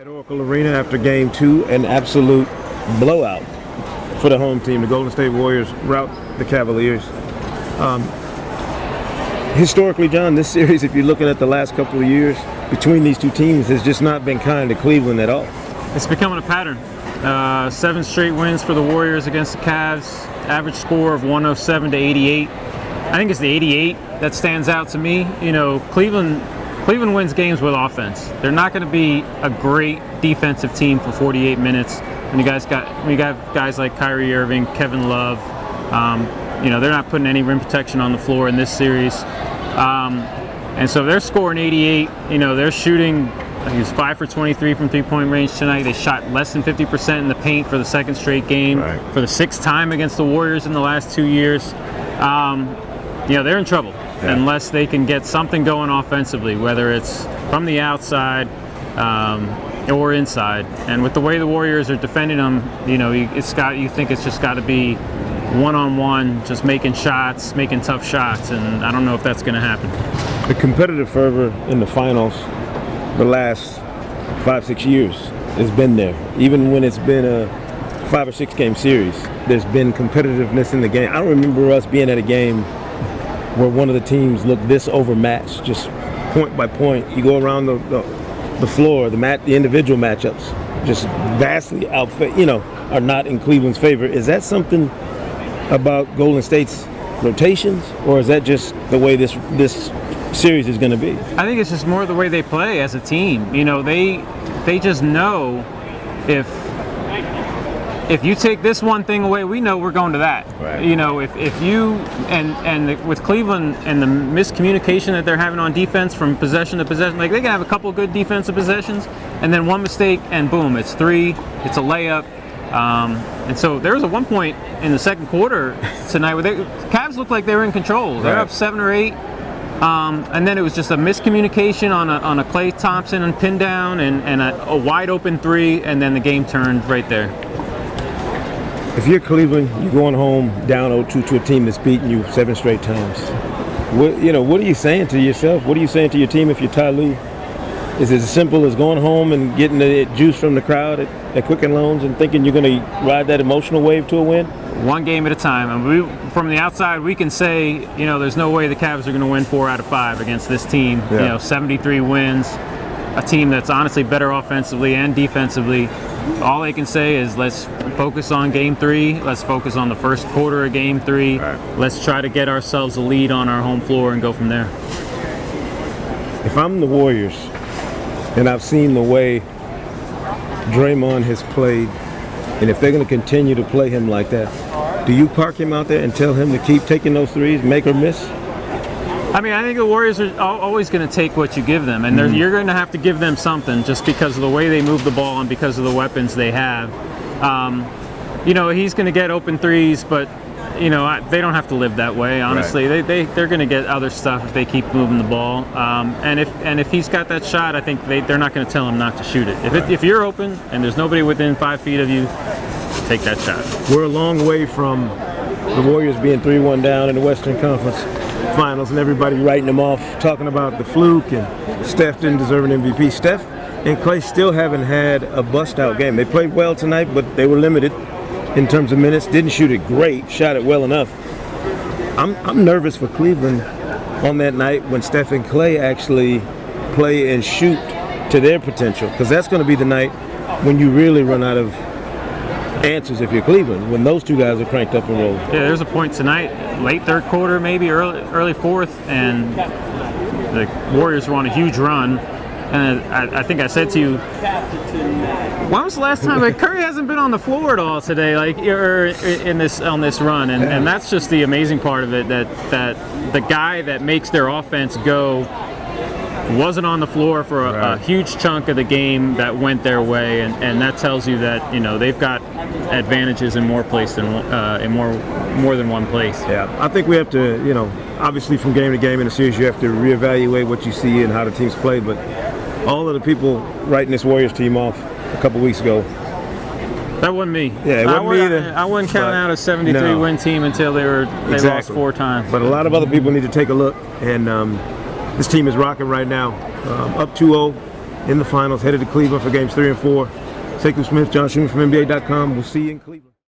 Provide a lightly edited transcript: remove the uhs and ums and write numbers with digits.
At Oracle Arena after Game 2, an absolute blowout for the home team. The Golden State Warriors rout the Cavaliers. Historically, John, this series, if you're looking at the last couple of years between these two teams, has just not been kind to Cleveland at all. It's becoming a pattern. 7 straight wins for the Warriors against the Cavs. Average score of 107 to 88. I think it's the 88 that stands out to me. You know, Cleveland wins games with offense. They're not going to be a great defensive team for 48 minutes. When you got guys like Kyrie Irving, Kevin Love. You know, they're not putting any rim protection on the floor in this series. And so they're scoring 88. You know, they're shooting, I think it's 5 for 23 from three-point range tonight. They shot less than 50% in the paint for the second straight game, for the 6th time against the Warriors in the last 2 years. You know, they're in trouble unless they can get something going offensively, whether it's from the outside or inside. And with the way the Warriors are defending them, you know, you think it's just got to be one-on-one, just making shots, making tough shots, and I don't know if that's going to happen. The competitive fervor in the finals the last 5-6 years has been there. Even when it's been a 5 or 6 game series, there's been competitiveness in the game. I don't remember us being at a game where one of the teams looked this overmatched, just point by point. You go around the floor, the individual matchups, just vastly are not in Cleveland's favor. Is that something about Golden State's rotations, or is that just the way this series is going to be? I think it's just more the way they play as a team. You know, they just know if you take this one thing away, we know we're going to that. Right. You know, if you with Cleveland and the miscommunication that they're having on defense from possession to possession, like they can have a couple good defensive possessions, and then one mistake, and boom, it's 3, it's a layup. And so there was one point in the second quarter tonight where the Cavs looked like they were in control. They're up 7 or 8. And then it was just a miscommunication on a Klay Thompson and pin down and a wide open 3, and then the game turned right there. If you're Cleveland, you're going home down 0-2 to a team that's beaten you 7 straight times. What are you saying to yourself? What are you saying to your team if you're Ty Lue? Is it as simple as going home and getting the juice from the crowd at Quicken Loans and thinking you're going to ride that emotional wave to a win? One game at a time. And from the outside, we can say, you know, there's no way the Cavs are going to win 4 out of 5 against this team. Yeah. You know, 73 wins, a team that's honestly better offensively and defensively. All they can say is let's focus on Game 3. Let's focus on the first quarter of Game 3. Right. Let's try to get ourselves a lead on our home floor and go from there. If I'm the Warriors, and I've seen the way Draymond has played, and if they're going to continue to play him like that, do you park him out there and tell him to keep taking those threes, make or miss? I mean, I think the Warriors are always going to take what you give them, and you're going to have to give them something just because of the way they move the ball and because of the weapons they have. You know, he's going to get open threes, but you know, they don't have to live that way, honestly. Right. They're going to get other stuff if they keep moving the ball. And if he's got that shot, I think they're not going to tell him not to shoot it. If you're open and there's nobody within 5 feet of you, take that shot. We're a long way from the Warriors being 3-1 down in the Western Conference Finals and everybody writing them off, talking about the fluke and Steph didn't deserve an MVP. Steph and Klay still haven't had a bust-out game. They played well tonight, but they were limited in terms of minutes. Didn't shoot it great, shot it well enough. I'm nervous for Cleveland on that night when Steph and Klay actually play and shoot to their potential, because that's going to be the night when you really run out of answers if you're Cleveland, when those two guys are cranked up and rolling. Yeah, there's a point tonight, late third quarter, maybe early fourth, and the Warriors were on a huge run. And I think I said to you, when was the last time? Like, Curry hasn't been on the floor at all today, like, or on this run, and that's just the amazing part of it. That the guy that makes their offense go wasn't on the floor for a huge chunk of the game that went their way, and that tells you that, you know, they've got advantages in more place than in more than one place. Yeah, I think we have to, you know, obviously from game to game in a series, you have to reevaluate what you see and how the teams play, but all of the people writing this Warriors team off a couple weeks ago. That wasn't me. Yeah, it wasn't me either. I wouldn't count out a 73-win team until they lost 4 times. But a lot of other people need to take a look, and this team is rocking right now. Up 2-0, in the finals, headed to Cleveland for games 3 and 4. Sekou Smith, John Schuhmann from NBA.com. We'll see you in Cleveland.